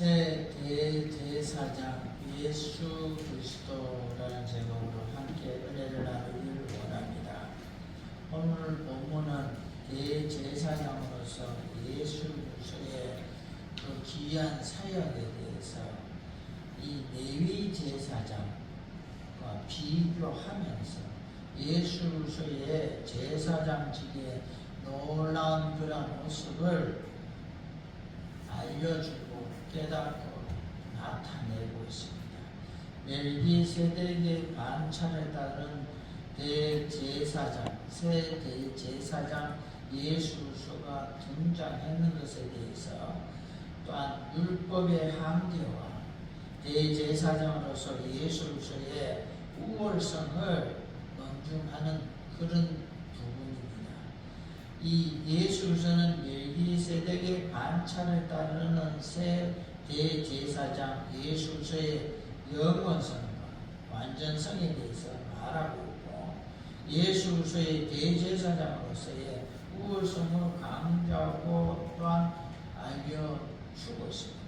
새 대제사장 예수 그리스도라는 제목으로 함께 은혜를 나누기를 원합니다. 오늘 본문은 대제사장으로서 예수 그리스도의 그 귀한 사역에 대해서 이 레위 제사장과 비교하면서 예수 그리스도의 제사장직의 놀라운 그런 모습을 알려주고 깨닫고 나타내고 있습니다. 멜기세덱의 반차를 따른 대제사장, 새 대제사장 예수 그리스도가 등장했는 것에 대해서 또한 율법의 한계와 대제사장으로서 예수 그리스도의 우월성을 논증하는 그런 이 예수 그리스도는 멜기세덱의 반차를 따르는 새 대제사장 예수 그리스도의 영원성과 완전성에 대해서 말하고 있고, 예수 그리스도의 대제사장으로서의 우월성을 강조하고 또한 알려주고 있습니다.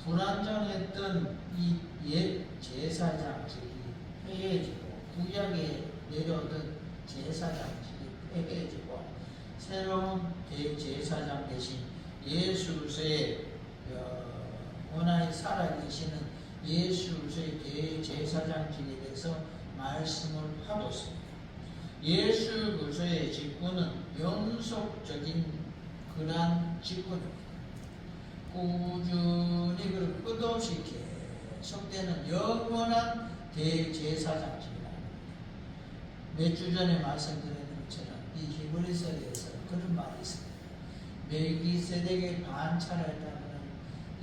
불완전했던 이 옛 제사장직이 폐해지고 구약에 내려오던 제사장직이 폐해지고 새로운 대제사장 대신 예수 그리스도의 원하에 살아계시는 예수 그리스도의 대제사장직에 대해서 말씀을 하고 있습니다. 예수 그리스도의 직분은 영속적인 그러한 직분입니다. 꾸준히 그리고 끝없이 계속되는 영원한 대제사장직이라는 겁니다. 몇 주 전에 말씀드린 것처럼 이 히브리서에서 그런 말이 있습니다. 멜기세덱의 반차를 따르는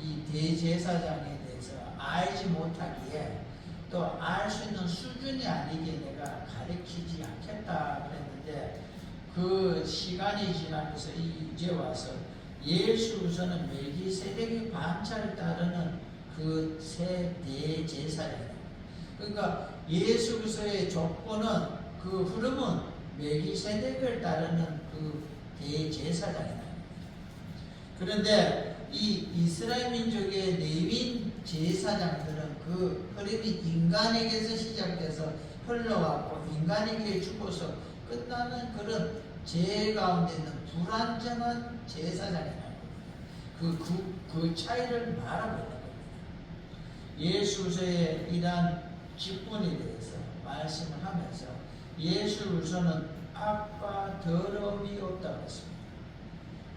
이 대제사장에 대해서 알지 못하기에 또 알 수 있는 수준이 아니기에 내가 가르치지 않겠다 그랬는데, 그 시간이 지나면서 이제 와서 예수 그리스도는 멜기세덱의 반차를 따르는 그 새 대제사장입니다. 그러니까 예수 그리스도의 조건은, 그 흐름은 멜기세덱을 따르는 그 대제사장이다. 그런데 이 이스라엘 민족의 레위 제사장들은 그 흐름이 인간에게서 시작돼서 흘러왔고 인간에게 죽어서 끝나는 그런 죄 가운데 있는 불완전한 제사장이라는 겁니다. 그 차이를 말하고 있는 겁니다. 예수 그리스도의 이러한 직분에 대해서 말씀을 하면서 예수 그리스도는 악과 더러움이 없다고 했습니다.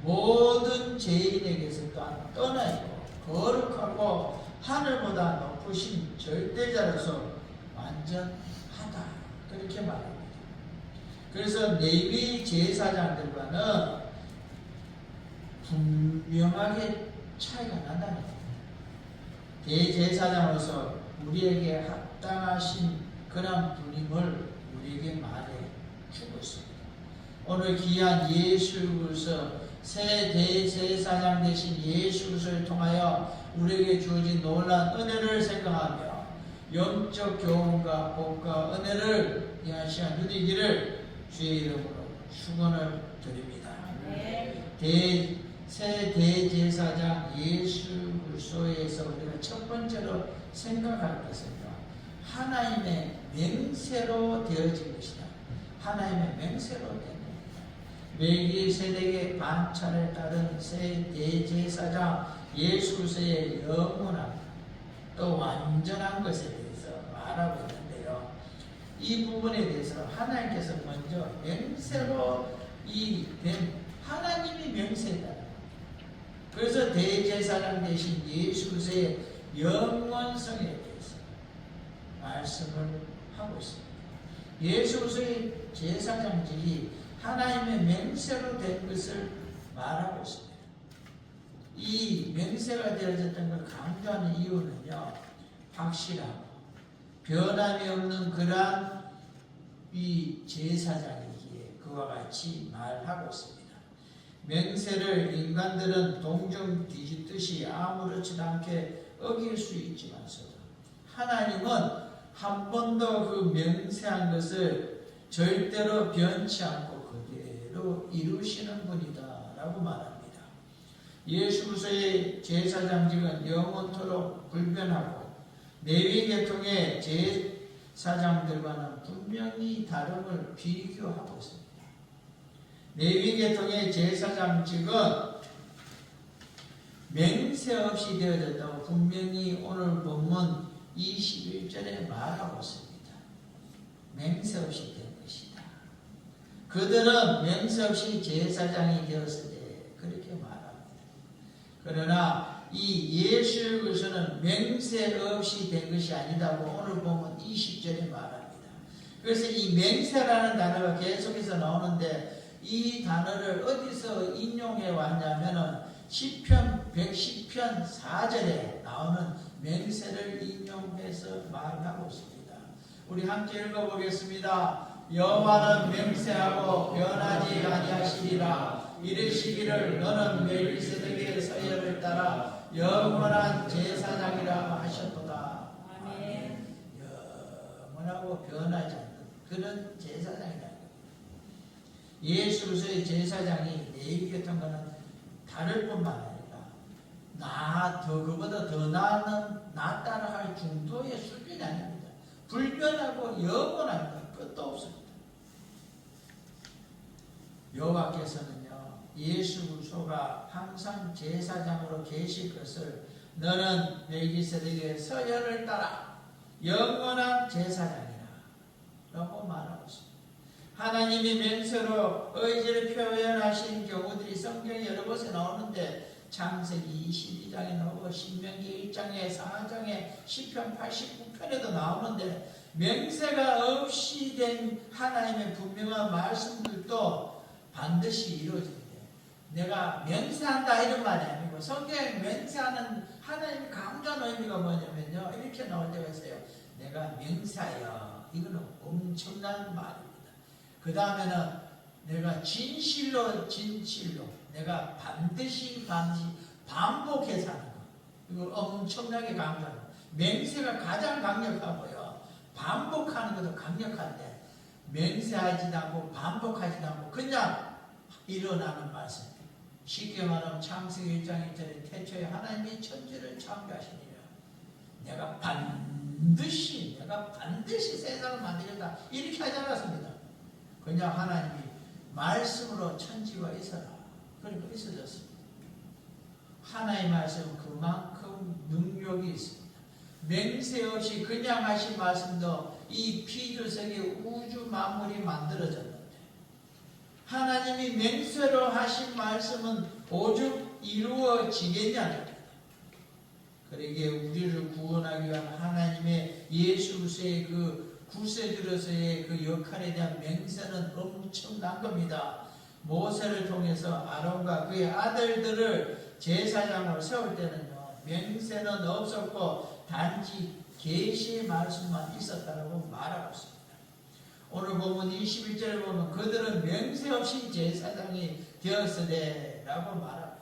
모든 죄인에게서 또한 떠나 있고 거룩하고 하늘보다 높으신 절대자로서 완전하다, 그렇게 말합니다. 그래서 레위 제사장들과는 분명하게 차이가 난다는 겁니다. 대제사장으로서 우리에게 합당하신 그런 분임을 우리에게 말해 주고 있습니다. 오늘 귀한 예수 그리스도 새 대제사장 되신 예수 그리스도를 통하여 우리에게 주어진 놀라운 은혜를 생각하며 영적 교훈과 복과 은혜를 이한 시간 누리기를 주의 이름으로 축원을 드립니다. 새 대제사장 예수 그리스도에서 우리가 첫 번째로 생각할 것은요, 하나님의 맹세로 되어진 것이다. 하나님의 맹세로 된 것이다. 멜기세덱의 반차를 따른 새 대제사장 예수 그리스도의 영원한 또 완전한 것에 대해서 말하고 있는데요, 이 부분에 대해서 하나님께서 먼저 맹세로 된 하나님이 맹세다. 그래서 대제사장 대신 예수 그리스도의 영원성에 대해서 말씀을 하고 있습니다. 예수 그리스도의 제사장직이 하나님의 맹세로 된 것을 말하고 있습니다. 이 맹세가 되어졌던 걸 강조하는 이유는요, 확실하고 변함이 없는 그러한 이 제사장이기에 그와 같이 말하고 있습니다. 맹세를 인간들은 동정 뒤집듯이 아무렇지도 않게 어길 수 있지만서도 하나님은 한 번도 그 맹세한 것을 절대로 변치 않고 그대로 이루시는 분이다 라고 말합니다. 예수 그리스도의 제사장직은 영원토록 불변하고 레위 계통의 제사장들과는 분명히 다름을 비교하고 있습니다. 레위 계통의 제사장직은 맹세 없이 되어졌다고 분명히 오늘 본문 21절에 말하고 있습니다. 맹세 없이 된 것이다. 그들은 맹세 없이 제사장이 되었을 때 그렇게 말합니다. 그러나 이 예수 그리스도는 맹세 없이 된 것이 아니다고 오늘 보면 20절에 말합니다. 그래서 이 맹세라는 단어가 계속해서 나오는데 이 단어를 어디서 인용해 왔냐면은 시편 110편 4절에 나오는 맹세를 인용해서 말하고 있습니다. 우리 함께 읽어보겠습니다. 여호와는 맹세하고 변하지 아니하시리라. 이르시기를 너는 멜기세덱의 서열을 따라 영원한 제사장이라 하셨도다. 아멘. 영원하고 변하지 않는 그런 제사장이라는 겁니다. 예수 그리스도의 제사장이 레위 같은 거는 다를 뿐만 아니라 그보다 더 낫다라 할 정도의 수준이 아닙니다. 불변하고 영원합니다. 끝도 없습니다. 여호와께서는요, 예수 그리스도가 항상 제사장으로 계실 것을 너는 멜기세덱의 서열을 따라 영원한 제사장이라 라고 말하고 있습니다. 하나님이 맹세로 의지를 표현하신 경우들이 성경에 여러 곳에 나오는데 창세기 22장에 나오고 신명기 1장에 4장에 시편 89편에도 나오는데 맹세가 없이 된 하나님의 분명한 말씀들도 반드시 이루어집니다. 내가 맹세한다 이런 말이 아니고 성경에 맹세하는 하나님이 강조한 의미가 뭐냐면요, 이렇게 나올 때가 있어요. 내가 맹세하여, 이거는 엄청난 말입니다. 그 다음에는 내가 진실로 내가 반드시 반복해서 하는 거, 이걸 엄청나게 강조하는 거. 맹세가 가장 강력하고요, 반복하는 것도 강력한데 맹세하지도 않고 반복하지도 않고 그냥 일어나는 말씀. 쉽게 말하면 창세기 1장 1절에 태초에 하나님이 천지를 창조하시니라. 내가 반드시 세상을 만들겠다 이렇게 하지 않았습니다. 그냥 하나님이 말씀으로 천지가 있어라. 그러니까 있어졌습니다. 하나님의 말씀은 그만큼 능력이 있습니다. 맹세 없이 그냥 하신 말씀도 이 피조세계 우주 만물이 만들어졌는데 하나님이 맹세로 하신 말씀은 오죽 이루어지겠냐는 겁니다. 그러기에 우리를 구원하기 위한 하나님의 예수 그리스도의 그 구세주로서의 그 역할에 대한 맹세는 엄청난 겁니다. 모세를 통해서 아론과 그의 아들들을 제사장으로 세울 때는요, 맹세는 없었고 단지 계시의 말씀만 있었다고 말하고 있습니다. 오늘 보면 21절에 보면 그들은 맹세 없이 제사장이 되었으되 라고 말합니다.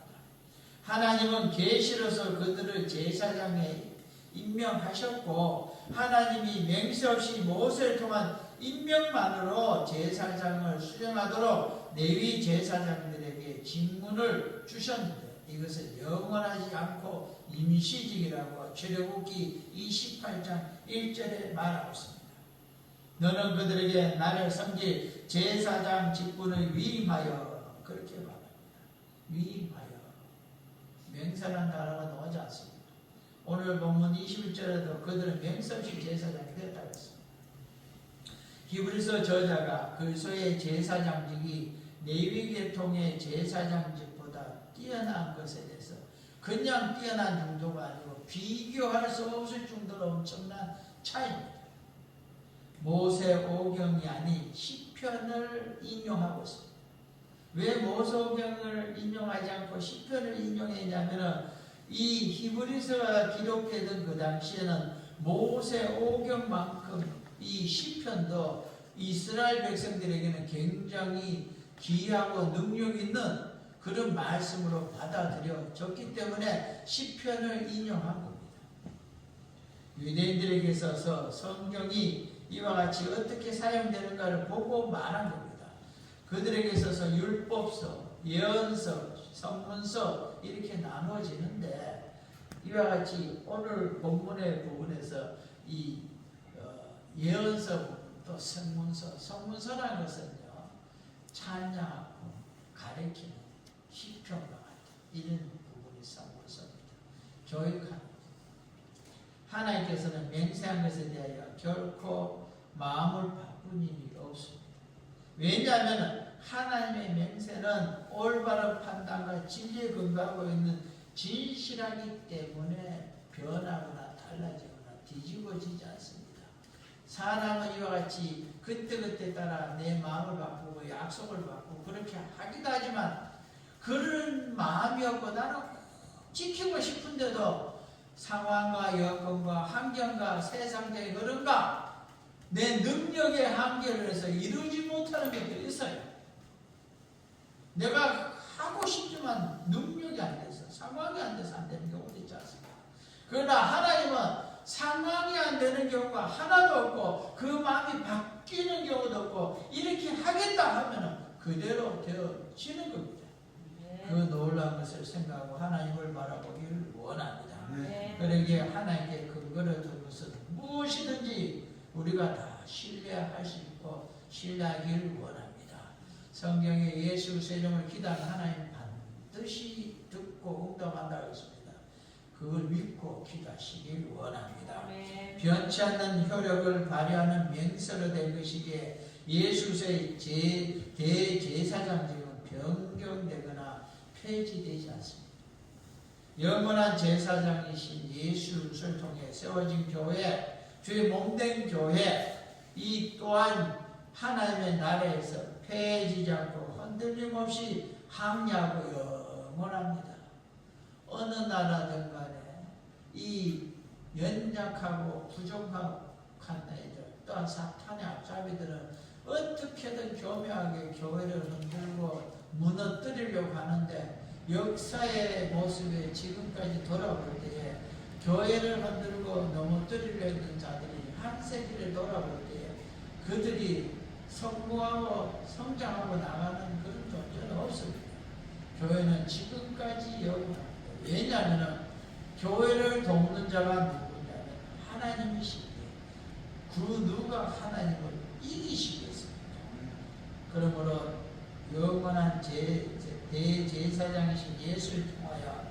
하나님은 계시로서 그들을 제사장에 임명하셨고 하나님이 맹세 없이 모세를 통한 임명만으로 제사장을 수령하도록 레위 제사장들에게 직분을 주셨는데 이것을 영원하지 않고 임시직이라고 출애굽기 28장 1절에 말하고 있습니다. 너는 그들에게 나를 섬길 제사장 직분을 위임하여, 그렇게 말합니다. 위임하여. 맹세라는 단어가 나오지 않습니다. 오늘 본문 21절에도 그들은 맹세 없이 제사장이 되었다고 했습니다. 히브리서 저자가 그리스도의 제사장직이 레위 계통의 제사장직보다 뛰어난 것에 대해서 그냥 뛰어난 정도가 아니고 비교할 수 없을 정도로 엄청난 차이입니다. 모세오경이 아닌 시편을 인용하고 있습니다. 왜 모세오경을 인용하지 않고 시편을 인용했냐면 이 히브리서가 기록되던 그 당시에는 모세오경만큼 이 시편도 이스라엘 백성들에게는 굉장히 귀하고 능력 있는 그런 말씀으로 받아들여졌기 때문에 시편을 인용한 겁니다. 유대인들에게 있어서 성경이 이와 같이 어떻게 사용되는가를 보고 말한 겁니다. 그들에게 있어서 율법서, 예언서, 성문서 이렇게 나누어지는데, 이와 같이 오늘 본문의 부분에서 이 예언서부터 성문서라는 것은요, 찬양하고 가르치는 시편과 같은 이런 부분이 성문서입니다. 교육하는 하나님께서는 맹세한 것에 대하여 결코 마음을 바꾼 일이 없습니다. 왜냐하면 하나님의 맹세는 올바른 판단과 진리에 근거하고 있는 진실하기 때문에 변하거나 달라지거나 뒤집어지지 않습니다. 사람은 이와 같이 그때그때 따라 내 마음을 바꾸고 약속을 바꾸고 그렇게 하기도 하지만, 그런 마음이 없고 나는 지키고 싶은데도 상황과 여건과 환경과 세상적인 흐름과 내 능력의 한계를 해서 이루지 못하는 것도 있어요. 내가 하고 싶지만 능력이 안 돼서, 상황이 안 돼서 안 되는 경우도 있지 않습니까? 그러나 하나님은 상황이 안 되는 경우가 하나도 없고 그 마음이 바뀌는 경우도 없고, 이렇게 하겠다 하면 그대로 되어지는 겁니다. 그 놀라운 것을 생각하고 하나님을 바라보기를 원합니다. 그러기에 하나님께 근거를 둔 것은 무엇이든지 우리가 다 신뢰할 수 있고 신뢰하기를 원합니다. 성경에 예수 이름을 기도하는 하나님 반드시 듣고 응답한다고 했습니다. 그걸 믿고 기도하시길 원합니다. 변치 않는 효력을 발휘하는 명서로 된 것이기에 예수의 대제사장 지금 변경되거나 폐지되지 않습니다. 영원한 제사장이신 예수를 통해 세워진 교회, 주의 몸된 교회, 이 또한 하나님의 나라에서 폐해지지 않고 흔들림 없이 항해하고 영원합니다. 어느 나라든 간에 이 연약하고 부족한 애들, 또한 사탄의 앞잡이들은 어떻게든 교묘하게 교회를 흔들고 무너뜨리려고 하는데, 역사의 모습에 지금까지 돌아볼 때에 교회를 흔들고 넘어뜨리려 했던 자들이 한 세기를 돌아볼 때에 그들이 성공하고 성장하고 나가는 그런 존재는 없습니다. 교회는 지금까지 영원합니다. 왜냐하면 교회를 돕는 자가 누구냐면 하나님이시기에 그 누가 하나님을 이기시겠습니까? 그러므로 영원한 대제사장이신 예수를 통하여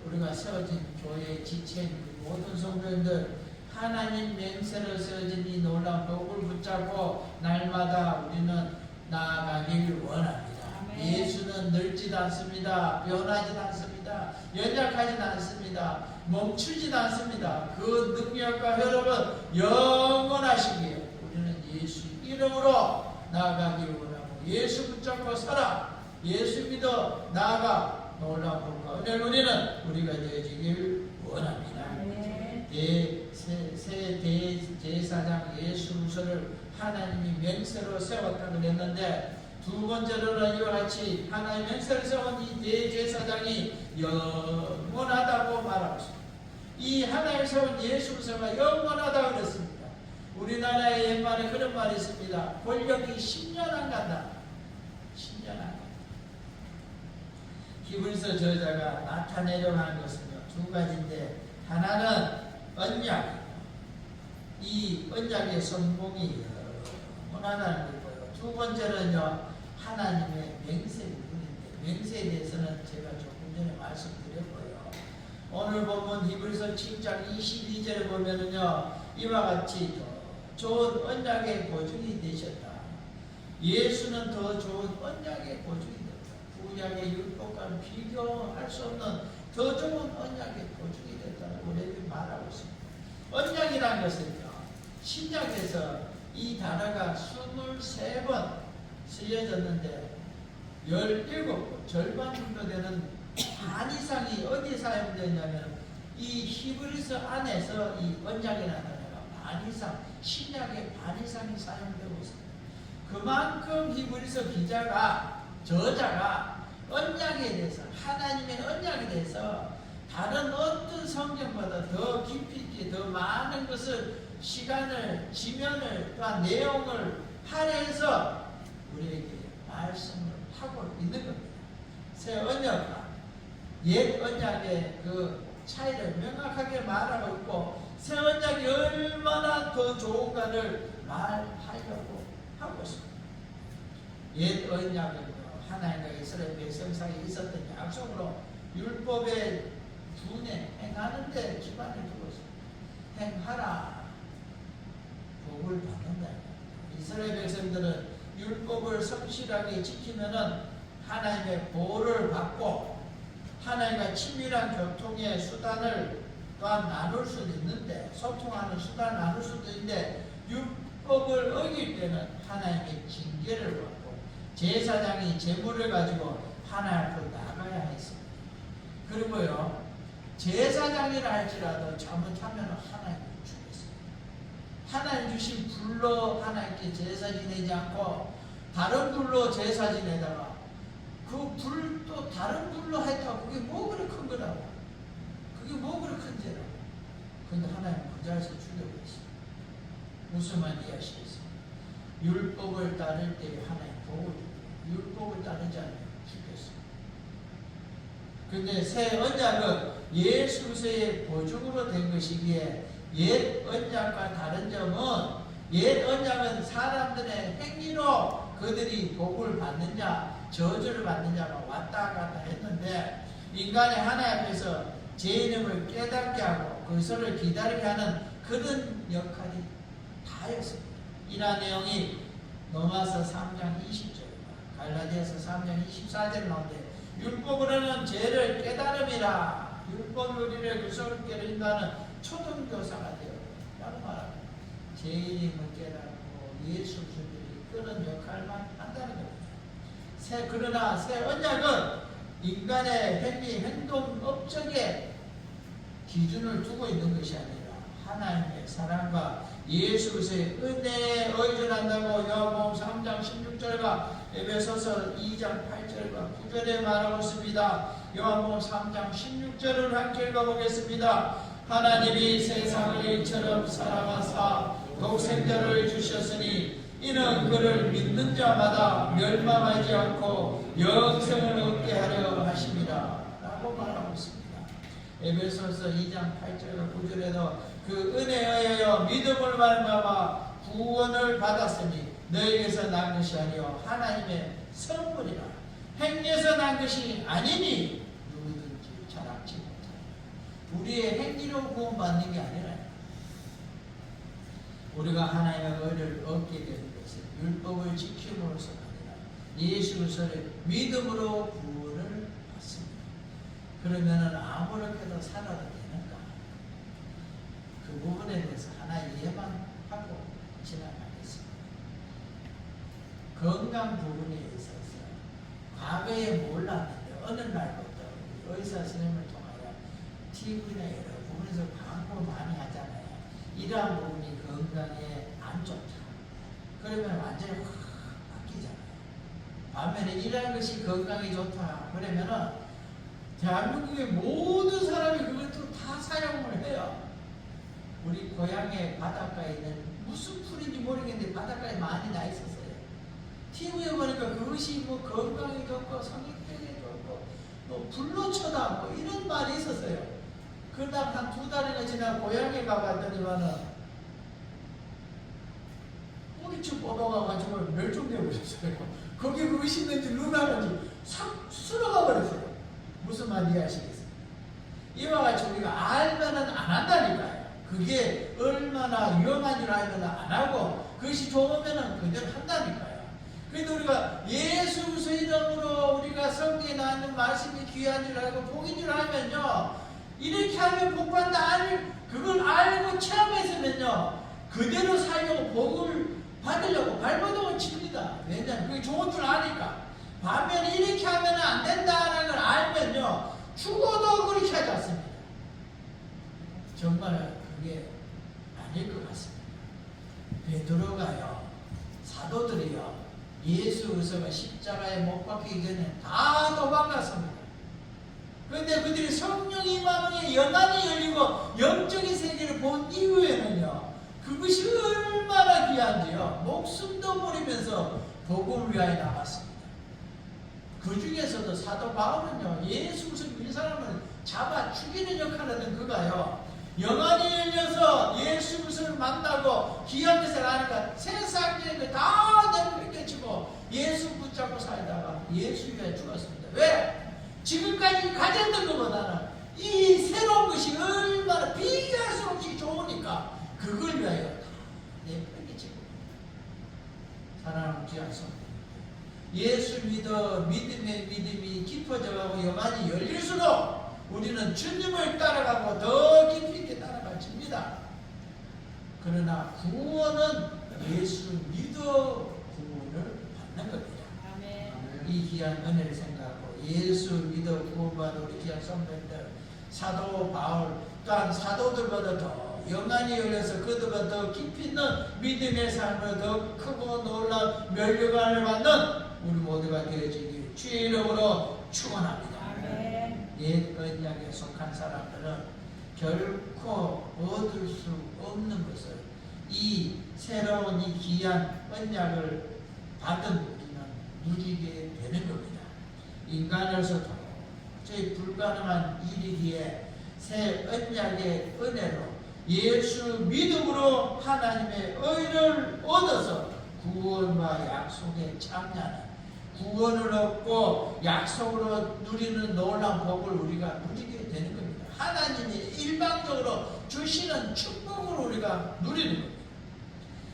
우리가 세워진 교회의 지체인 모든 성도님들, 하나님 맹세로 세워진 이 놀라운 복을 붙잡고 날마다 우리는 나아가길 원합니다. 예수는 늙지도 않습니다. 변하지도 않습니다. 연약하지도 않습니다. 멈추지도 않습니다. 그 능력과 효력은 영원하시기에 우리는 예수 이름으로 나아가길 원하고, 예수 붙잡고 살아, 예수 믿어 나아가 놀라운 복과 은혜를 누리는 우리가 되어지길 원합니다. 새 대제사장 예수를 하나님이 맹세로 세웠다고 했는데, 두 번째로는 이와 같이 하나님 맹세를 세운 이 대제사장이 영원하다고 말하고 있습니다. 이 하나님 세운 예수가 영원하다고 그랬습니다. 우리나라의 옛말에 그런 말이 있습니다. 권력이 10년 안 간다. 10년 안 간다. 히브리서 저자가 나타내려고 하는 것은요, 두 가지인데, 하나는 언약, 이 언약의 성공이 영원하다는 거고요. 두 번째는요, 하나님의 맹세 부분인데, 맹세에 대해서는 제가 조금 전에 말씀드렸고요. 오늘 보면 히브리서 7장 22절에 보면은요, 이와 같이 좋은 언약의 보증이 되셨다. 예수는 더 좋은 언약의 보증이 됐다. 구약의 율법과는 비교할 수 없는 더 좋은 언약의 보증이 됐다고 우리에게 말하고 있습니다. 언약이라는 것은요, 신약에서 이 단어가 23번 쓰여졌는데 17번, 절반 정도 되는 반 이상이 어디에 사용되냐면 이 히브리서 안에서 이 언약이라는 단어가 반 이상, 신약의 반 이상이 사용되고 있습니다. 그만큼 히브리서 저자가 언약에 대해서, 하나님의 언약에 대해서 다른 어떤 성경보다 더 깊이 있게 더 많은 것을, 시간을, 지면을, 또한 내용을 할애해서 우리에게 말씀을 하고 있는 겁니다. 새 언약과 옛 언약의 그 차이를 명확하게 말하고 있고 새 언약이 얼마나 더 좋은가를 말하려고 하고 있습니다. 옛 언약은 하나님과 이스라엘 백성 사이에 있었던 약속으로 율법의 준행, 행하는 데 기반을 두고 있습니다. 행하라, 복을 받는다. 이스라엘 백성들은 율법을 성실하게 지키면은 하나님의 보호를 받고 하나님과 친밀한 교통의 수단을 또한 나눌 수도 있는데, 소통하는 수단을 나눌 수도 있는데, 율법을 어길 때는 하나님의 징계를 받고 제사장이 제물을 가지고 하나님 앞으로 나가야 했습니다. 그리고요, 제사장이라 할지라도 잘못하면 하나님을 죽였습니다. 하나님 주신 불로 하나님께 제사 지내지 않고 다른 불로 제사 지내다가 그 불도 다른 불로 했다고 그게 뭐 그리 큰 거라고, 그게 뭐 그리 큰 죄라고. 근데 하나님 그 자리에서 죽여버렸습니다. 무슨 말 이해하시겠습니까? 율법을 따를 때 하나님 복을 줍니다. 율법을 따르지 않으면 죽였습니다. 근데 새 언약은 예수 그리스도의 보증으로 된 것이기에 옛 언약과 다른 점은, 옛 언약은 사람들의 행위로 그들이 복을 받느냐 저주를 받느냐가 왔다 갔다 했는데, 인간이 하나님 앞에서 제 이름을 깨닫게 하고 그리스도를 기다리게 하는 그런 역할이 다였습니다. 이러한 내용이 로마서 3장 20절과 갈라디아서 3장 24절 나오는데, 율법으로는 죄를 깨달음이라, 율법이 우리를 그리스도께 인도하는 초등교사가 되어 라고 말합니다. 제 이름을 깨닫고 예수 그리스도를 이끄는 역할만 한다는 겁니다. 그러나 새 언약은 인간의 행위, 행동, 업적에 기준을 두고 있는 것이 아니라 하나님의 사랑과 예수 그리스도의 은혜에 의존한다고 요한복음 3장 16절과 에베소서 2장 8절과 9절에 말하고 있습니다. 요한복음 3장 16절을 함께 읽어보겠습니다. 하나님이 세상을 이처럼 사랑하사 독생자를 주셨으니 이는 그를 믿는 자마다 멸망하지 않고 영생을 얻게 하려 하심이라 라고 말하고 있습니다. 에베소서 2장 8절과 9절에도 그 은혜에 의하여 믿음을 말미암아 구원을 받았으니 너희에게서 난 것이 아니요 하나님의 선물이라. 행위에서 난 것이 아니니 누구든지 자랑치 못하리라. 우리의 행위로 구원받는 게 아니라 우리가 하나님의 의를 얻게 되는 것은 율법을 지킴으로써 아니라 예수 그리스도를 믿음으로 구원을 받습니다. 그러면은 아무렇게도 살아도 되는가? 그 부분에 대해서 하나 이해만 하고 지나가겠습니다. 건강 부분에 있어서 과거에 몰랐는데 어느 날부터 의사 선생님을 통하여 TV나 여러 부분에서 광고 많이 하잖아요. 이러한 부분이 건강에 안 좋다. 그러면 완전히 확 바뀌잖아요. 반면에 이러한 것이 건강에 좋다. 그러면은 대한민국의 모든 사람이 그것도 다 사용을 해요. 우리 고향의 바닷가에 있는 무슨 풀인지 모르겠는데 바닷가에 많이 나 있었어요. TV에 보니까 그것이 뭐 건강에 좋고 성인병에 좋고 뭐 불로초다 뭐 이런 말이 있었어요. 그러다 한 2달이나 지나 고향에 가봤더니만은 뿌리치 뻗어가가지고 멸종되어 버렸어요. 거기 그것이 있는지 누나는지 싹 쓸어가 버렸어요. 무슨 말 이해하시겠어요? 이와 같이 우리가 알면은 안 한다니까요. 그게 얼마나 위험한 줄 알면 안 하고 그것이 좋으면은 그대로 한다니까요. 그런데 우리가 예수 그리스도 이름으로 우리가 성경에 나오는 말씀이 귀한 줄 알고 복인 줄 알면요, 이렇게 하면 복 받는다. 그걸 알고 체험했으면요, 그대로 살려고 복을 받으려고 발버둥을 칩니다. 왜냐하면 그게 좋은 줄 아니까. 반면에 이렇게 하면 안 된다는 걸 알면요, 죽어도 그렇게 하지 않습니다. 정말 그게 아닐 것 같습니다. 베드로가요, 사도들이요, 예수 그리스도가 십자가에 못 박히기 전에 다 도망갔습니다. 그런데 그들이 성령 임하는 연단이 열리고 영적인 세계를 본 이후에는요, 그것이 얼마나 귀한지요, 목숨도 버리면서 복음을 위하여 나갔습니다. 그 중에서도 사도 바울은요, 예수 그리스도 이 사람을 잡아 죽이는 역할을 하던 그가요, 영안이 열려서 예수 그리스도를 만나고 귀한 것을 아니까 세상에 다 내버려치고 예수 붙잡고 살다가 예수 위에 죽었습니다. 왜? 지금까지 가졌던 것보다는 이 새로운 것이 얼마나 비교할 수 없이 좋으니까 그걸 위하여 다 내버려치고 사랑하는 귀한 성도, 예수 믿어 믿음의 믿음이 깊어져가고 영안이 열릴수록 우리는 주님을 따라가고 더 깊이 있게 따라가집니다. 그러나 구원은 예수 믿어 구원을 받는 겁니다. 아멘. 이 귀한 은혜를 생각하고 예수 믿어 구원받은 우리 귀한 선배들, 사도 바울 또한 사도들보다 더 영안이 열려서 그들보다 더 깊이 있는 믿음의 삶을 더 크고 놀라운 멸류관을 받는 우리 모두가 되어지길 주의 이름으로 축원합니다. 옛 언약에 속한 사람들은 결코 얻을 수 없는 것을 이 새로운 이 귀한 언약을 받은 우리는 누리게 되는 겁니다. 인간으로서도 도저히 불가능한 일이기에 새 언약의 은혜로 예수 믿음으로 하나님의 의를 얻어서 구원과 약속에 참여하는, 구원을 얻고 약속으로 누리는 놀라운 복을 우리가 누리게 되는 겁니다. 하나님이 일방적으로 주시는 축복을 우리가 누리는 겁니다.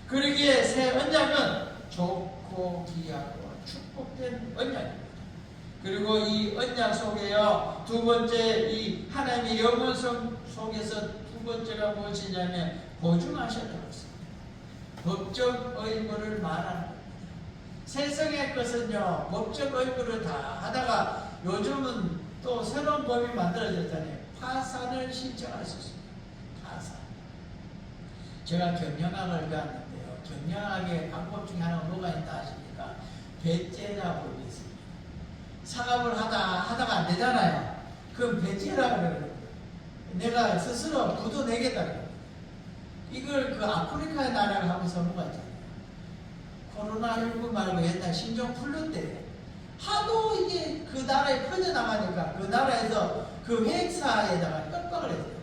그러기에 새 언약은 좋고 귀하고 축복된 언약입니다. 그리고 이 언약 속에요, 두 번째 이 하나님의 영원성 속에서 두 번째가 무엇이냐면 보증하셨다고 했습니다. 법적 의무를 말하는 겁니다. 세상의 것은요, 법적 의무를 다 하다가 요즘은 또 새로운 법이 만들어졌잖아요. 파산을 신청할 수 있습니다. 파산. 제가 경영학을 배웠는데요, 경영학의 방법 중에 하나가 뭐가 있다 하십니까? 배째라 법이 있습니다. 사업을 하다가 안 되잖아요. 그럼 배째라 그래요. 내가 스스로 부도 내겠다 그래요. 이걸 그 아프리카의 나라가 하면서 뭐가 있잖아요. 코로나19 말고 옛날 신종플루 때 하도 이게 그 나라에 퍼져나가니까 그 나라에서 그 회사에다가 협박을 했어요.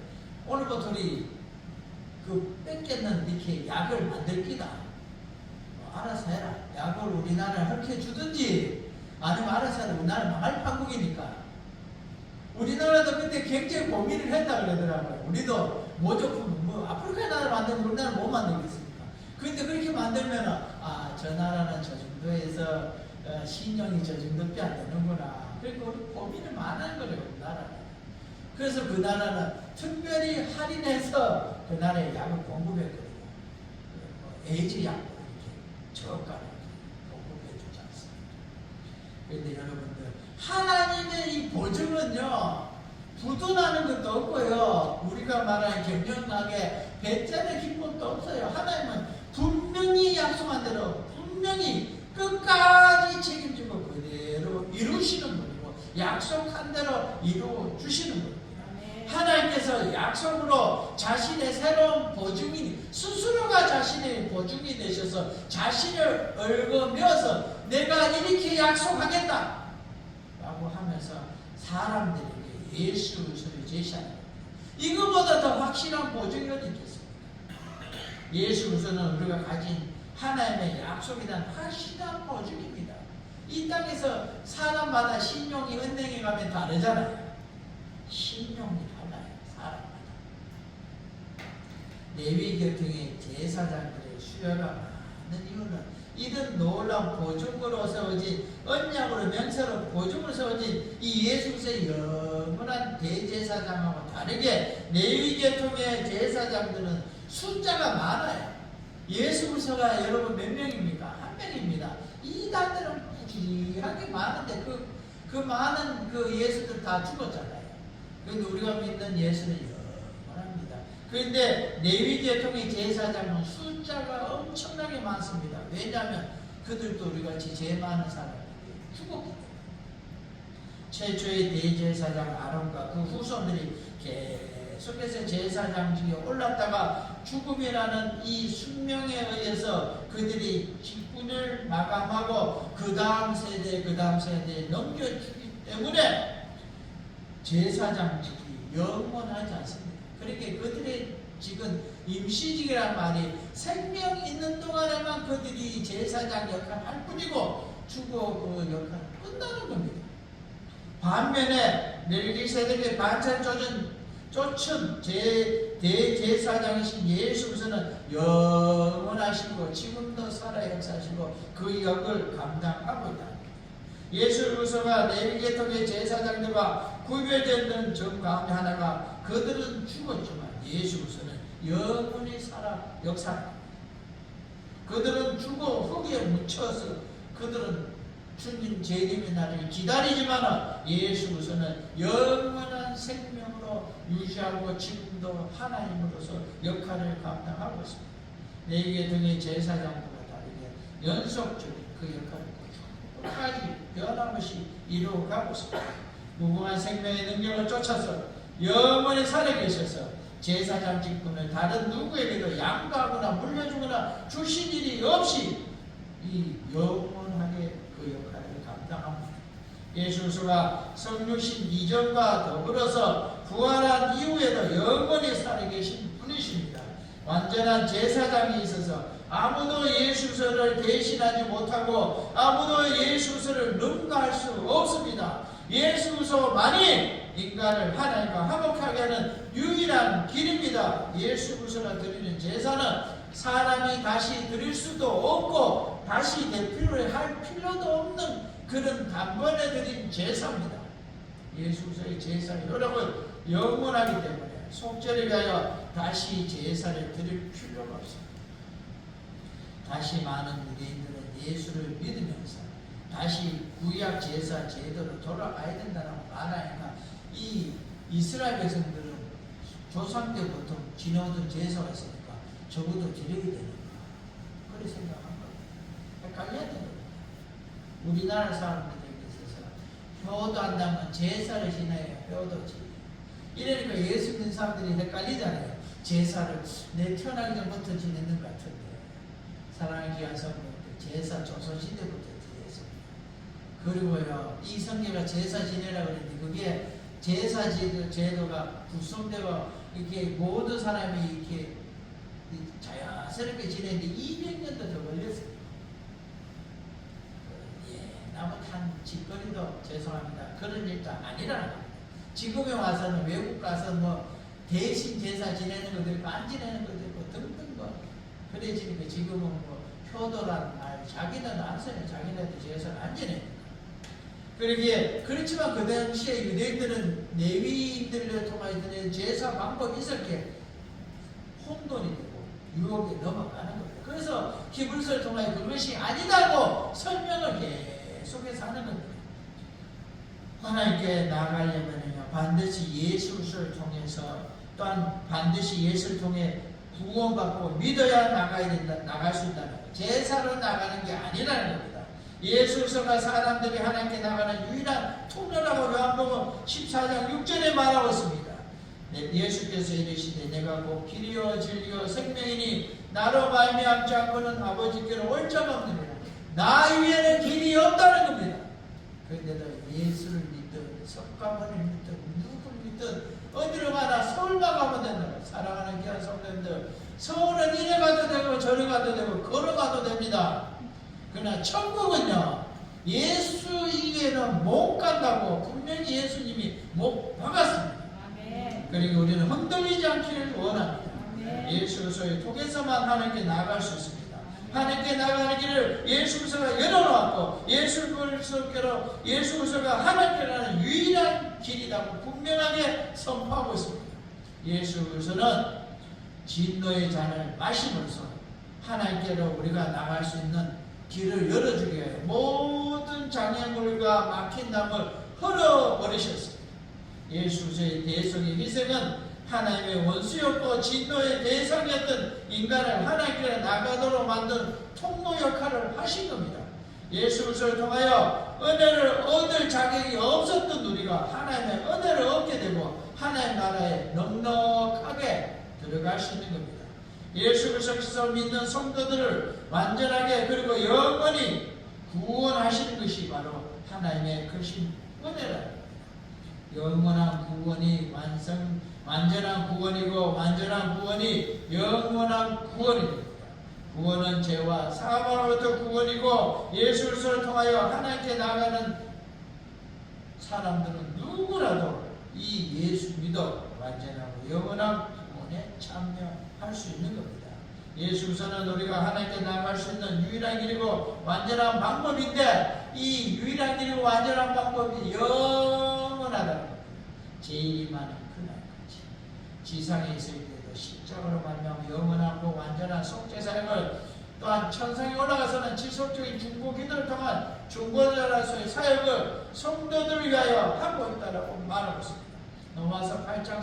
오늘부터 우리 그 뺏겠는 이렇게 약을 만들 기다. 알아서 해라. 약을 우리나라에 헐켜주든지 아니면 알아서 해라. 우리나라 망할 판국이니까. 우리나라도 그때 굉장히 고민을 했다 그러더라고요. 우리도 모조품, 아프리카 나라 만들면 우리나라 못 만들겠습니까? 근데 그렇게 만들면, 저 나라는 저 정도에서 신용이 저 정도밖에 안 되는구나. 그러니까 우리 고민을 많이 하는 거예요, 우리나라는. 그래서 그 나라는 특별히 할인해서 그 나라에 약을 공급했거든요. 에이즈 약도 이렇게 저가로 공급해 주지 않습니다. 그런데 여러분들, 하나님의 이 보증은요, 부도나는 것도 없고요, 우리가 말하는 경영학에 배짱의 기쁨도 없어요. 하나님은 분명히 약속한 대로 분명히 끝까지 책임지고 그대로 이루시는 분이고 약속한 대로 이루어 주시는 분입니다. 하나님께서 약속으로 자신의 새로운 보증이, 스스로가 자신의 보증이 되셔서 자신을 얽어매어서 내가 이렇게 약속하겠다 라고 하면서 사람들에게 예수 그리스도를 제시하는 겁니다. 이거보다 더 확실한 보증이 어디 있겠습니까? 예수 그리스도는 우리가 가진 하나님의 약속에 대한 확실한 보증입니다. 이 땅에서 사람마다 신용이 은행에 가면 다르잖아요. 신용이 달라요. 사람마다. 레위계통의 제사장들의 수요가 많은 이유는 이런 놀라운 보증으로 세워진, 언약으로 명세로 보증으로 세워진 이 예수 그리스도의 영원한 대제사장하고 다르게 레위계통의 제사장들은 숫자가 많아요. 예수 그리스도가 여러분 몇 명입니까? 한 명입니다. 이단들은 부지하게 많은데 그 많은 그 예수들 다 죽었잖아요. 그런데 우리가 믿는 예수는 영원합니다. 그런데 레위계통의 제사장은 숫자가 엄청나게 많습니다. 왜냐하면 그들도 우리같이 죄 많은 사람들이 죽었기 때문에. 최초의 대제사장 아론과 그 후손들이 계속 계속해서 제사장직에 올랐다가 죽음이라는 이 숙명에 의해서 그들이 직분을 마감하고 그 다음 세대에 넘겨주기 때문에 제사장직이 영원하지 않습니다. 그렇게 그들의 직은 임시직이란 말이 생명 있는 동안에만 그들이 제사장 역할을 할 뿐이고 죽어 그 역할은 끝나는 겁니다. 반면에 멜기세덱의 반찬 쫓은 대제사장이신 예수께서는 영원하시고 지금도 살아 역사하시고 그 역을 감당하고 있다. 예수 그리스도가 레위 계통의 제사장들과 구별되는 점 가운데 하나가 그들은 죽었지만 예수 그리스도는 영원히 살아 역사합니다. 그들은 죽어 흙에 묻혀서 그들은 주님 재림의 날을 기다리지만 예수 그리스도는 영원한 생명으로 유지하고 지금도 하나님으로서 역할을 감당하고 있습니다. 레위 계통의 제사장들과 다르게 연속적인 그 역할을 끝까지 변함없이 이루어가고 있습니다. 무궁한 생명의 능력을 쫓아서 영원히 살아계셔서 제사장 직분을 다른 누구에게도 양도하거나 물려주거나 주신 일이 없이 이 영원하게 그 역할을 감당합니다. 예수 그리스도가 성육신 이전과 더불어서 부활한 이후에도 영원히 살아계신 분이십니다. 완전한 제사장이 있어서 아무도 예수 그리스도를 대신하지 못하고 아무도 예수 그리스도를 능가할 수 없습니다. 예수 그리스도만이 인간을 하나님과 화목하게 하는 유일한 길입니다. 예수 그리스도가 드리는 제사는 사람이 다시 드릴 수도 없고 다시 되풀이할 필요도 없는 그런 단번에 드린 제사입니다. 예수 그리스도의 제사는 여러분 영원하기 때문에 속죄를 위하여 다시 제사를 드릴 필요가 없습니다. 다시 많은 유대인들은 예수를 믿으면서 다시 구약 제사 제도로 돌아가야 된다고 말하니까 이 이스라엘 백성들은 조상 때부터 지내오던 제사가 있으니까 적어도 드려야 되는가 그렇게 생각한 거예요. 헷갈려야 되는 거예요. 우리나라 사람들에게 있어서 효도한다면 제사를 지내야 효도 지내. 이러니까 예수 믿는 사람들이 헷갈리잖아요. 제사를 내 태어나기 전부터 지내는 것 같은데 사랑의 귀한 성도들 제사 조선시대부터 지냈습니다. 그리고요 이 성경가 제사 지내라고 그랬는데 그게 제사 제도가 구성되고 이렇게 모든 사람이 이렇게 자연스럽게 지내는데 200년도 더 걸렸어요. 나머지 짓거리도 죄송합니다. 그런 일도 아니라는 겁니다. 지금에 와서는 외국 가서 뭐 대신 제사 지내는 것도 있고 안 지내는 것도 있고 등등 뭐 그래지니까 지금은 뭐 효도란 말 자기는 안 써요. 자기네도 제사를 안 지내니까. 그러기에 그렇지만 그 당시에 유대인들은 레위인들을 통하여 드리는 제사 방법이 있었기에 혼돈이 되고 유혹에 넘어가는 겁니다. 그래서 히브리서를 통하여 그것이 아니다고 설명을 계속해서 하는 겁니다. 하나님께 나아가려면요 반드시 예수 그리스도를 통해서 또한 반드시 예수를 통해 구원받고 믿어야 나갈 수 있다는 거예요. 제사로 나가는 게 아니라는 겁니다. 예수 그리스도가 사람들이 하나님께 나가는 유일한 통로라고 요한복음 14장 6절에 말하고 있습니다. 예수께서 이르시되 내가 곧 길이요 진리요 생명이니 나로 말미암지 않고는 아버지께로 올 자가 없느니라. 나 위에는 길이 없다는 겁니다. 그런데도 예수를 믿든 석가모니를 믿든 누구를 믿든 어디로 가나 서울만 가면 된다고. 사랑하는 귀한 성도님들 서울은 이래 가도 되고 저리 가도 되고 걸어가도 됩니다. 그러나 천국은요 예수 이외에는 못 간다고 분명히 예수님이 못 박았습니다. 그리고 우리는 흔들리지 않기를 원합니다. 예수 그리스도를 통해서만 하나님께 나아갈 수 있습니다. 하나님께 나가는 길을 예수 그리스도가 열어놓았고 예수 그리스도가 하나님께 가는 유일한 길이라고 분명하게 선포하고 있습니다. 예수 그리스도는 진노의 잔을 마심으로써 하나님께로 우리가 나갈 수 있는 길을 열어주기 위해 모든 장애물과 막힌 담을 헐어버리셨습니다. 예수 그리스도의 대속의 희생은 하나님의 원수였고 진노의 대상이었던 인간을 하나님께 나가도록 만든 통로 역할을 하신 겁니다. 예수 그리스도를 통하여 은혜를 얻을 자격이 없었던 우리가 하나님의 은혜를 얻게 되고 하나님 나라에 넉넉하게 들어갈 수 있는 겁니다. 예수 그리스도께서 믿는 성도들을 완전하게 그리고 영원히 구원하시는 것이 바로 하나님의 크신 은혜라. 영원한 구원이 완전한 구원이고 완전한 구원이 영원한 구원입니다. 구원은 죄와 사망으로부터 구원이고 예수 그리스도를 통하여 하나님께 나가는 사람들은 누구라도 이 예수 믿어 완전하고 영원한 구원에 참여할 수 있는 겁니다. 예수 그리스도는 우리가 하나님께 나갈 수 있는 유일한 길이고 완전한 방법인데 이 유일한 길이고 완전한 방법이 영원하다는 겁니다. 제일 많은 그날까지 지상에 있을 때도 십자가로 말미암아 영원하고 완전한 속죄사역을 또한 천상에 올라가서는 지속적인 중보 기도를 통한 중보자로서의 사역을 성도들을 위하여 하고 있다고 말하고 있습니다. 로마서 8장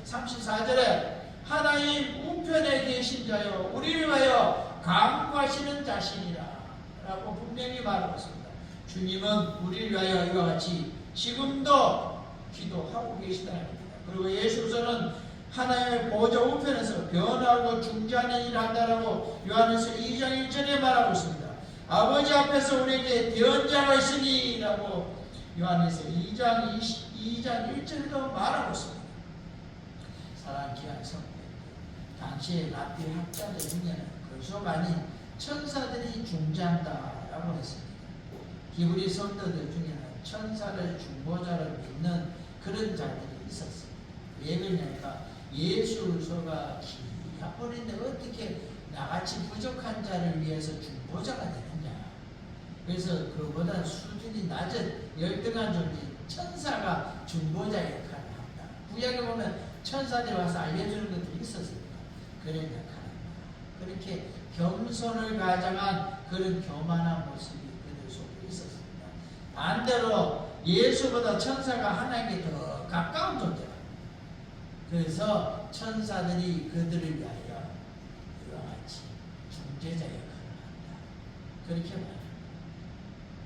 34절에 하나님 우편에 계신 자여 우리를 위하여 강구하시는 자신이라 라고 분명히 말하고 있습니다. 주님은 우리를 위하여 이와 같이 지금도 기도하고 계시다는 겁니다. 그리고 예수 그리스도는 하나님의 보좌 우편에서 변화하고 중재하는 일을 한다라고 요한에서 2장 1절에 말하고 있습니다. 아버지 앞에서 우리에게 대언자가 있으니 라고 요한에서 2장 1절에도 말하고 있습니다. 사랑하는 귀한 성도들, 당시의 랍비 학자들 중에는 그것도 아닌 천사들이 중재한다라고 했습니다. 히브리 성도들 중에는 천사를 중보자를 믿는 그런 자들이 있었습니다. 왜 그러냐니까 예수 그리스도가 기약버린데 어떻게 나같이 부족한 자를 위해서 중보자가 되느냐. 그래서 그보다 수준이 낮은 열등한 존재 천사가 중보자 역할을 한다. 구약에 보면 천사들이 와서 알려주는 것들이 있었습니다. 그런 역할을 한다. 그렇게 겸손을 가장한 그런 교만한 모습이 그들 속에 있었습니다. 반대로 예수보다 천사가 하나님께 더 가까운 존재다. 그래서 천사들이 그들을 위하여 이와 같이 중재자 역할을 한다. 그렇게 말합니다.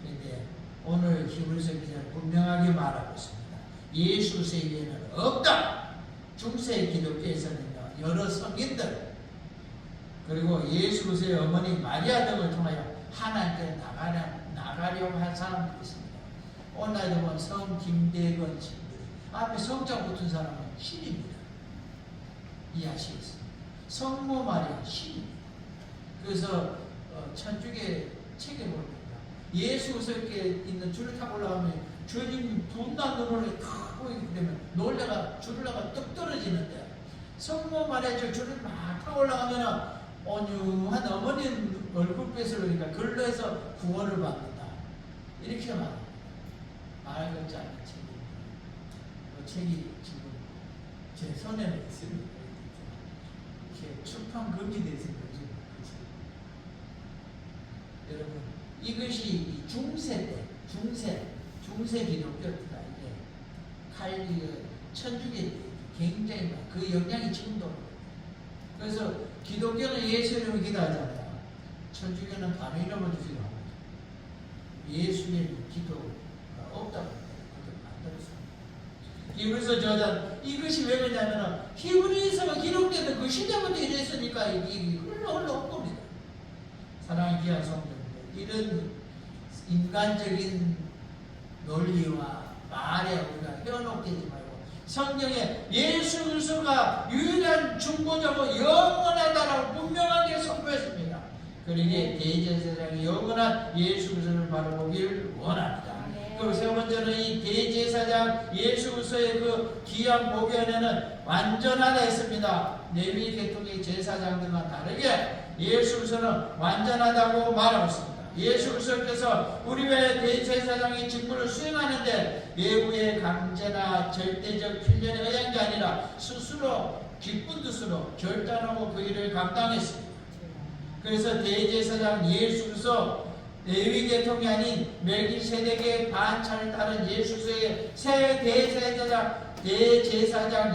그런데 오늘 히브리서 기자는 분명하게 말하고 있습니다. 예수 세계에는 없다. 중세 기독교에서는 여러 성인들 그리고 예수 그리스도의 어머니 마리아 등을 통하여 하나님께 나가려고 한 사람들이 있습니다. 오늘날도 보면 성 김대건 친구들 앞에 성자 붙은 사람은 신입니다. 이해하시겠습니다. 성모 마리아 신입니다. 그래서 천주교 책에 보니까 예수 그리스도께 있는 줄을 타고 올라가면 주님 분단 눈을 탁 보이게 되면 놀래가 줄을다가 뚝 떨어지는데 성모 마리아 저 줄을 막 타고 올라가면 온유한 어머니 얼굴빛을 보니까 글로 해서 구원을 받는다. 이렇게 말합니다. 말 같지 않은 책입니다. 그 책이 지금 제 손에는 있습니다. 이렇게 출판 금지되어 있습니다. 여러분 이것이 중세 때 중세 기독교입니다. 이게 칼리 천주교 굉장히 그 영향이 지금도 그래서 기독교는 예수 이름을 기도하잖아요. 천주교는 바로 이름을 기도합니다. 예수의 기도가 없다고 만들었습니다. 히브리서 저자 이것이 왜 그러냐면 히브리서가 기록되는 그 시대부터 이랬으니까 이게 흘러온 겁니다. 사랑의 귀한 성도들, 이런 인간적인 논리와 말에 우리가 현혹되지 말고 성경에 예수 그리스도가 유일한 중보자고 영원하다라고 분명하게 선포했습니다. 그러기에 대제사장이 영원한 예수 그리스도를 바라보길 원합니다. 그리고 세 번째는 이 대제사장 예수 그리스도의 그 귀한 보변에는 완전하다 했습니다. 레위 계통의 제사장들과 다르게 예수 그리스도는 완전하다고 말하고 있습니다. 예수 그리스도께서 우리 외에 대제사장의 직분을 수행하는데 외부의 강제나 절대적 필연에 의한 게 아니라 스스로 기쁜 뜻으로 결단하고 그 일을 감당했습니다. 그래서 대제사장 예수 그리스도 레위 계통이 아닌 멜기세덱의 반차를 따른 예수 그리스도의 새 대제사장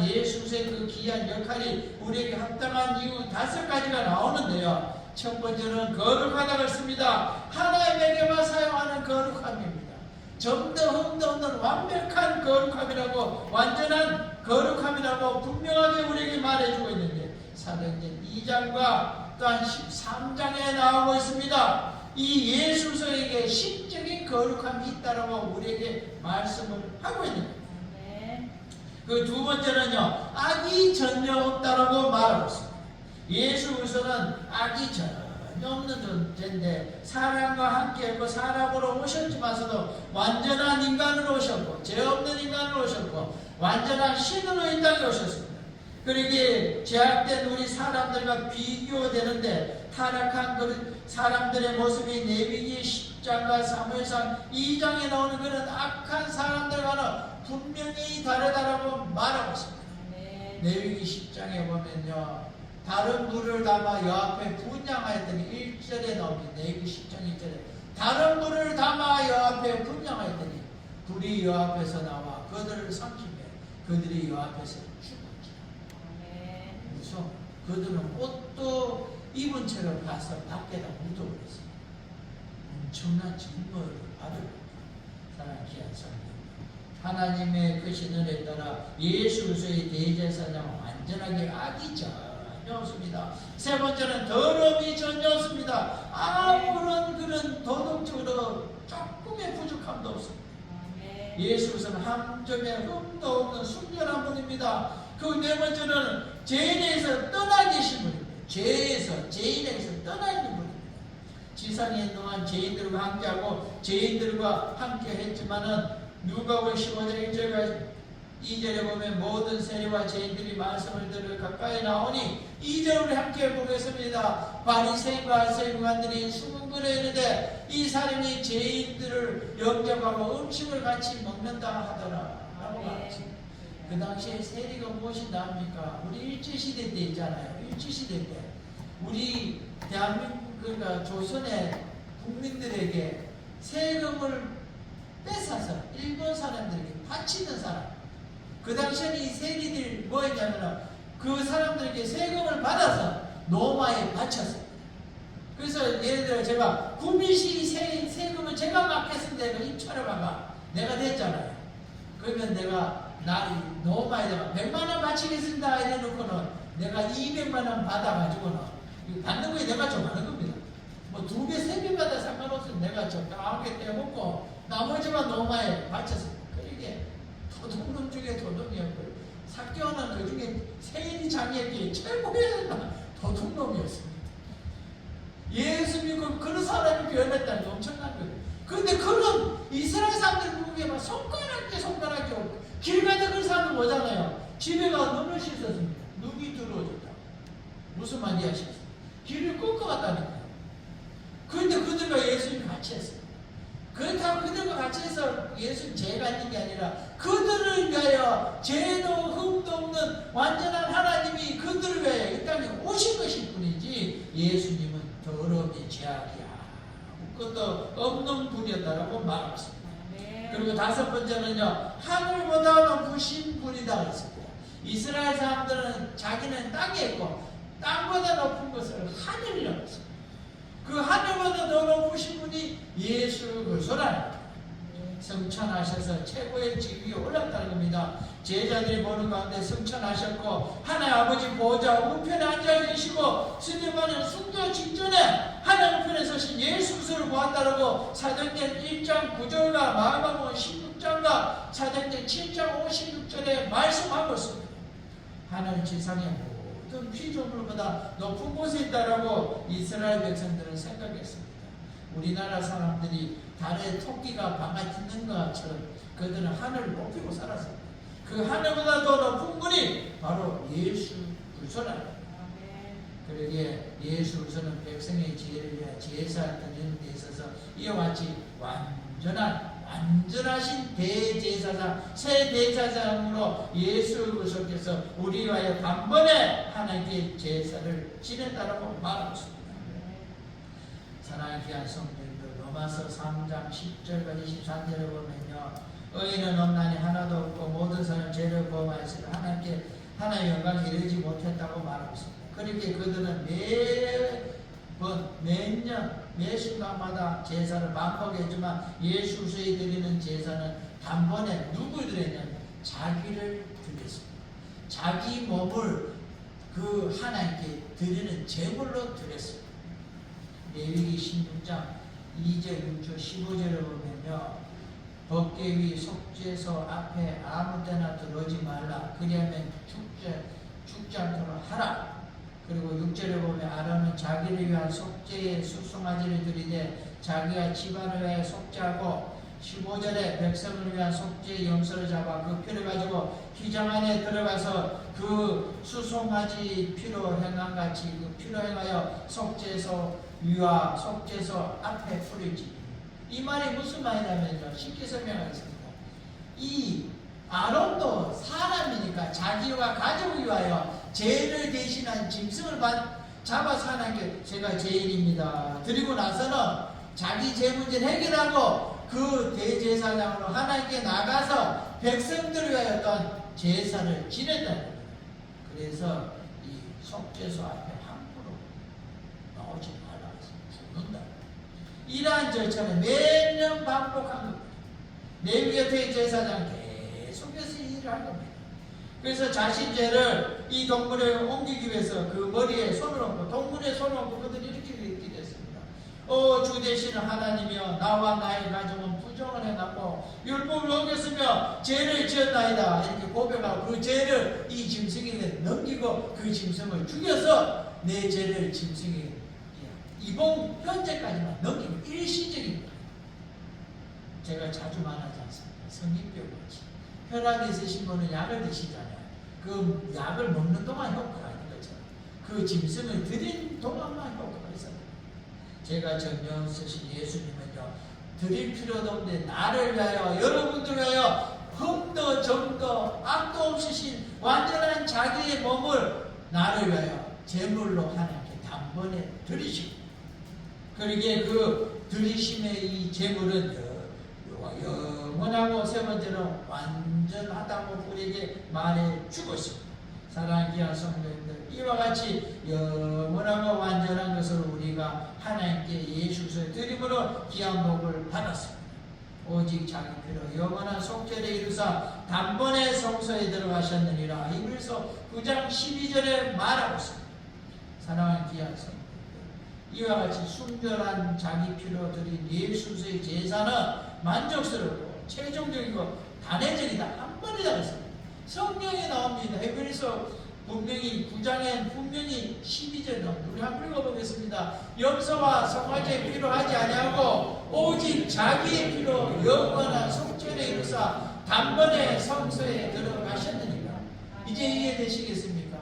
예수 그리스도의 그 귀한 역할이 우리에게 합당한 이유 5가지가 나오는데요. 첫 번째는 거룩하다고 했습니다. 하나님에게만 사용하는 거룩함입니다. 점도 흠도 없는 완벽한 거룩함이라고, 완전한 거룩함이라고 분명하게 우리에게 말해주고 있는데, 사도행전 2장과 또한 13장에 나오고 있습니다. 이 예수서에게 신적인 거룩함이 있다라고 우리에게 말씀을 하고 있는 거예요. 그 두 번째는요, 악이 전혀 없다라고 말하고 있습니다. 예수께서는 악이 전혀 없는 존재인데 사람과 함께 했고 사람으로 오셨지만서도 완전한 인간으로 오셨고 죄 없는 인간으로 오셨고 완전한 신으로 이 땅에 오셨습니다. 그러기에 죄악된 우리 사람들과 비교되는데 타락한 그 사람들의 모습이 레위기 10장과 사무엘상 2장에 나오는 그런 악한 사람들과는 분명히 다르다라고 말하고 있습니다. 레위기 10장에 보면요, 다른 물을 담아 여 앞에 분양하였더니 1절에 나옵니다. 레위기 10장 1절에 다른 물을 담아 여 앞에 분양하였더니 불이 여 앞에서 나와 그들을 삼키며 그들이 여 앞에서 죽었지라. 그래서 그들은 옷도 입은 채로 가서 밖에다 묻어버렸습니다. 엄청난 징벌을 받을 사랑하는 귀한 성도, 하나님의 그 신은에 따라 예수 그리스도의 대제사장은 완전하게 악이 전혀 없습니다. 세 번째는 더러움이 전혀 없습니다. 아무런 그런 도덕적으로 조금의 부족함도 없습니다. 예수 그리스도는 한 점의 흠도 없는 순결한 분입니다. 그 네 번째는 죄인에서 떠나 계신 분입니다. 죄인에서 떠나 있는 분입니다. 지상에 동안 죄인들과 함께하고 죄인들과 함께 했지만은 누가복음 15장 1절과 2절에 보면 모든 세리와 죄인들이 말씀을 들어 가까이 나오니 2절을 함께 보겠습니다. 바리새인과 세리관들이 수군거려 있는데 이 사람이 죄인들을 영접하고 음식을 같이 먹는다 하더라 라고 말했습니다. 그 당시에 세리가 무엇인가 합니까? 우리 일제시대 때 있잖아요. 일제시대 때 우리 대한민국 그러니까 조선의 국민들에게 세금을 뺏어서 일본 사람들에게 바치는 사람. 그 당시에는 이 세리들이 뭐였냐면 그 사람들에게 세금을 받아서 노마에 바쳤어요. 그래서 예를 들어 제가 구미시 세금을 제가 맡겠습니다. 내가 입찰해봐가 내가 됐잖아요. 그러면 내가 노마에다가 100만원 바치겠습니다. 이래놓고는 내가 200만원 받아가지고는 받는 거에 내가 좀 하는 겁니다. 뭐 2배, 3배 받아 상관없으면 내가 적당하게 떼먹고 나머지만 노마에 바쳤습니다. 그러게 도둑놈 중에 도둑이었고요. 사개오는 그 중에 세인이 자기에게 최고의 도둑놈이었습니다. 예수 믿고 그런 사람이 변했다는 게 엄청난 거예요. 그런데 그런 이스라엘 사람들 보기에 막 손가락질 없고 길 가다 그런 사람들 보잖아요. 집에 가서 눈을 씻었습니다. 눈이 들어오졌다. 무슨 말인지 아시겠어요? 길을 꺾어 갔다니까요. 그런데 그들과 예수님이 같이 했어요. 그렇다고 그들과 같이 해서 예수님 죄가 있는 게 아니라 그들을 위하여 죄도 흠도 없는 완전한 하나님이 그들을 위하여 이 땅에 오신 것일 뿐이지 예수님은 더러움이 죄악이야 그것도 없는 분이었다라고 말했습니다. 그리고 다섯 번째는요, 하늘보다 높으신 분이다 그랬습니다. 이스라엘 사람들은 자기는 땅에 있고 땅보다 높은 것을 하늘이라고 했습니다. 그 하늘보다 더 높으신 분이 예수 그리스도라. 성천하셔서 최고의 지위에 올랐다는 겁니다. 제자들이 보는 가운데 성천하셨고 하나님 아버지 보좌 우편에 앉아 계시고 스님은 순교 직전에 하나님 우편에 서신 예수 그리스도를 보았다라고 사도행전 1장 9절과 마가복음 16장과 사도행전 7장 56절에 말씀하고 있습니다. 하나님 지상에 모든 피조물보다 높은 곳에 있다라고 이스라엘 백성들은 생각했습니다. 우리나라 사람들이 달에 토끼가 방아짓는 것처럼 그들은 하늘을 높이고 살았습니다. 그 하늘보다 더 높은 분이 바로 예수 그리스도라. 그러기에 예수 그리스도는 백성의 지혜를 위해 제사를 드리는 데 있어서 이와 같이 완전하신 대제사장, 새 대제사장으으로 예수 그리스도께서 우리와 단번에 하나님께 제사를 지낸다라고 말하고 있습니다. 사랑하는 귀한 성도님들, 로마서 3장 10절까지 13절에 보면요, 의인은 없나니 하나도 없고 모든 사람 죄를 범하였으니 하나님께 하나님의 영광에 이르지 못했다고 말하고 있습니다. 그렇게 그들은 매년 매 순간마다 제사를 반복했지만 예수서에 드리는 제사는 단번에 누굴 드렸냐면 자기를 드렸습니다. 자기 몸을 그 하나님께 드리는 제물로 드렸습니다. 레위기 16장 2절, 6절, 15절을 보면요, 법궤위 속죄소 앞에 아무 때나 들어오지 말라. 그리하면 죽지 않도록 하라. 그리고 6절에 보면 아론은 자기를 위한 속죄의 수송아지를 드리되 자기가 집안을 위하여 속죄하고, 15절에 백성을 위한 속죄의 염소를 잡아 그 피를 가지고 휘장 안에 들어가서 그 수송아지 피로 행함같이 그 피로 행하여 속죄소 위와 속죄소 앞에 뿌리지. 이 말이 무슨 말이냐면요, 쉽게 설명하겠습니다. 이 아론도 사람이니까 자기와 가족을 위하여 죄를 대신한 짐승을 잡아서 하나님께 제가 죄인입니다 드리고 나서는 자기 죄 문제를 해결하고 그 대제사장으로 하나님께 나가서 백성들을 위하여 어떤 제사를 지낸다는 거예요. 그래서 이 속죄소 앞에 함부로 나오지 말라 해서 죽는다. 이러한 절차는 매년 반복한 겁니다. 레위기 대제사장 계속해서 일을 한 겁니다. 그래서 자신 죄를 이 동물에 옮기기 위해서 그 머리에 손을 얹고 동물에 손을 얹고 그들이 이렇게 기도했습니다. 주 되시는 하나님이여, 나와 나의 가정은 부정을 해놨고 율법을 어겼으며 죄를 지었나이다 이렇게 고백하고 그 죄를 이 짐승에게 넘기고 그 짐승을 죽여서 내 죄를 짐승에게 이번 현재까지만 넘기는 일시적입니다. 제가 자주 말하지 않습니다. 성인병같이 혈압이 있으신 분은 약을 드시잖아요. 그 약을 먹는 동안 효과가 있는 것처럼 그 짐승을 드린 동안만 효과가 있어요. 제가 정령 쓰신 예수님은요, 드릴 필요도 없는데 나를 위하여, 여러분들 위하여 흠도 점도 악도 없으신 완전한 자기의 몸을 나를 위하여 제물로 하나님께 단번에 드리시고, 그러기에 그 드리심의 이 제물은 영원하고 세 번째로 완전하다고 우리에게 말해주고 있습니다. 사랑하는 귀한 성도님들, 이와 같이 영원하고 완전한 것을 우리가 하나님께 예수의 드림으로 귀한 복을 받았습니다. 오직 자기 피로 영원한 속죄를 이루사 단번에 성소에 들어가셨느니라. 히브리서 9장 12절에 말하고 있습니다. 사랑하는 귀한 성도님들, 이와 같이 순결한 자기 피로 드린 예수의 제사는 만족스럽고 최종적이고 단회적이다. 한 번이다 했습니다. 성경에 나옵니다. 히브리서 분명히 9장에 분명히 12절에 나옵니다. 우리 한번 읽어보겠습니다. 염소와 송아지의 피로 하지 아니하고 오직 자기의 피로 영원한 속죄를 이루사 단번에 성소에 들어가셨느니라. 이제 이해되시겠습니까?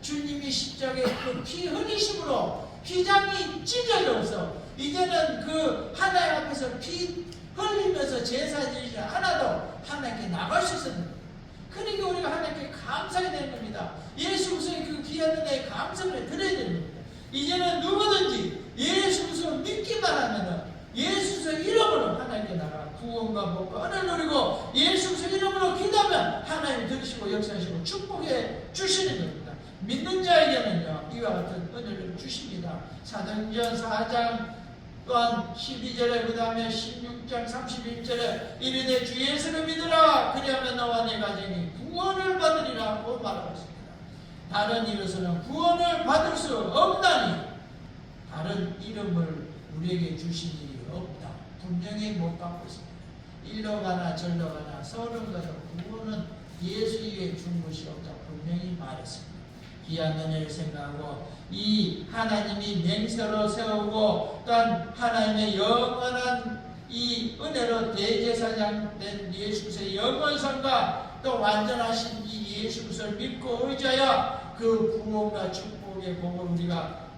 주님이 십자가에 그 피 흘리심으로 휘장이 찢어져서 이제는 그 하나님 앞에서 피 흘리면서 제사 지내지 하나도 하나님께 나갈 수 있었는데, 그러니까 우리가 하나님께 감사해야 되는 겁니다. 예수 그리스도의 그 귀한 은혜에 감사를 드려야 되는 겁니다. 이제는 누구든지 예수 그리스도를 믿기만 하면은 예수 그리스도 이름으로 하나님께 나가 구원과 복과 은혜를 누리고 예수 그리스도 이름으로 기도하면 하나님 들으시고 역사하시고 축복해 주시는 겁니다. 믿는 자에게는요, 이와 같은 은혜를 주십니다. 사도행전 4장 또한 12절에 그 다음에 16장 31절에 이르되 주 예수를 믿으라. 그리하면 너와 내 가정이 구원을 받으리라고 말하고 있습니다. 다른 이로서는 구원을 받을 수 없나니 다른 이름을 우리에게 주신 일이 없다. 분명히 못 받고 있습니다. 일로 가나 절로 가나 서울은 가도 구원은 예수 이외에 준 것이 없다. 분명히 말했습니다. 귀한 은혜를 생각하고 이 하나님이 맹세로 세우고 또한 하나님의 영원한 이 은혜로 대제사장 된 예수 그리스도의 영원성과 또 완전하신 이 예수 그리스도를 믿고 의지하여 그 구원과 축복의 복을 우리가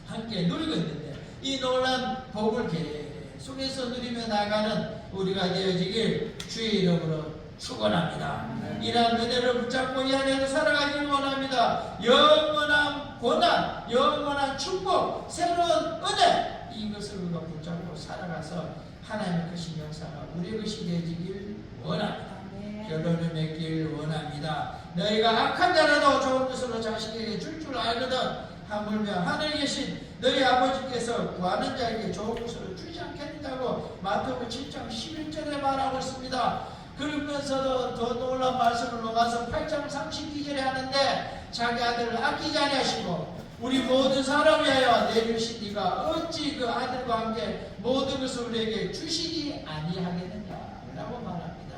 함께 누리고 있는데, 이 놀라운 복을 계속해서 누리며 나가는 우리가 되어지길 주의 이름으로 축원합니다. 이러한 은혜를 붙잡고 이 안에서 살아가기를 원합니다. 영원한 고난, 영원한 축복, 새로운 은혜, 이것을 우리가 붙잡고 살아가서 하나님의 크신 역사가 우리의 것이 되어지길 원합니다. 결론을 맺길 원합니다. 너희가 악한 자라도 좋은 것으로 자식에게 줄 알거든 하물며 하늘에 계신 너희 아버지께서 구하는 자에게 좋은 것을 주지 않겠느냐고 마태복음 7장 11절에 말하고 있습니다. 그러면서도 더 놀라운 말씀을 넘어가서 8장 32절에 하는데 자기 아들을 아끼지 아니하시고 우리 모든 사람 위하여 내주신 이가 어찌 그 아들과 함께 모든 것을 우리에게 주시지 아니하겠느냐라고 말합니다.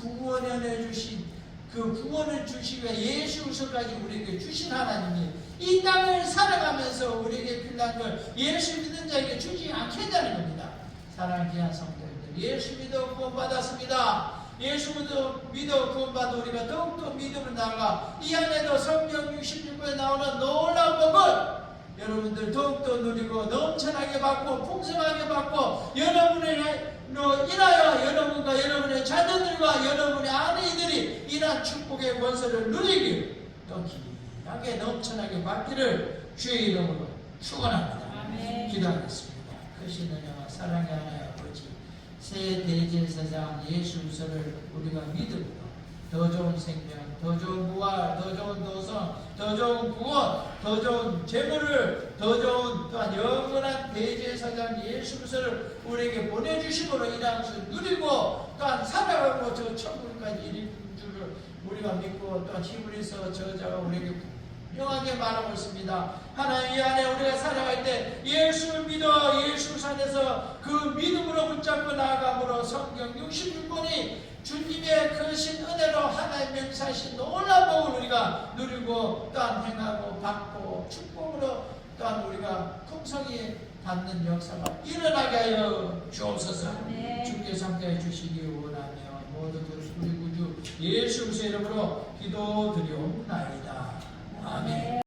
구원을 주신 그 구원을 주시고 예수서까지 우리에게 주신 하나님이 이 땅을 살아가면서 우리에게 필요한 걸 예수 믿는 자에게 주지 않겠다는 겁니다. 사랑하는 귀한 성도님들, 예수 믿어 구원받았습니다. 예수 믿어 구원받아 우리가 더욱더 믿음을 나아가 이 안에도 성경 66권에 나오는 놀라운 복을 여러분들 더욱더 누리고 넘쳐나게 받고 풍성하게 받고 여러분을 인하여 여러분과 여러분의 자녀들과 여러분의 아내들이 이러한 축복의 권세를 누리길 또 귀하게 넘쳐나게 받기를 주의 이름으로 축원합니다. 기도하겠습니다. 크신 은혜와 사랑의 하나님 아버지, 새 대제사장 예수서를 우리가 믿음으로 더 좋은 생명, 더 좋은 부활, 더 좋은 도성, 더 좋은 구원, 더 좋은 재물을, 더 좋은 또한 영원한 대제사장 예수를 우리에게 보내주심으로 이러한 것을 누리고 또한 살아가고 저 천국까지 이르는 줄을 우리가 믿고 또한 히브리서 저자가 우리에게 분명하게 말하고 있습니다. 하나님 이 안에 우리가 살아갈 때 예수를 믿어 예수 산에서 그 믿음으로 붙잡고 나아감으로 성경 66권이 주님의 크신 은혜로 하나님 맹세하신 놀라운 복을 우리가 누리고 또한 행하고 받고 축복으로 또한 우리가 풍성히 받는 역사가 일어나게 하여 주옵소서. 주께서 함께해 주시기 원하며 모든 것을 우리 구주 예수 그리스도의 이름으로 기도드리옵나이다. 아멘.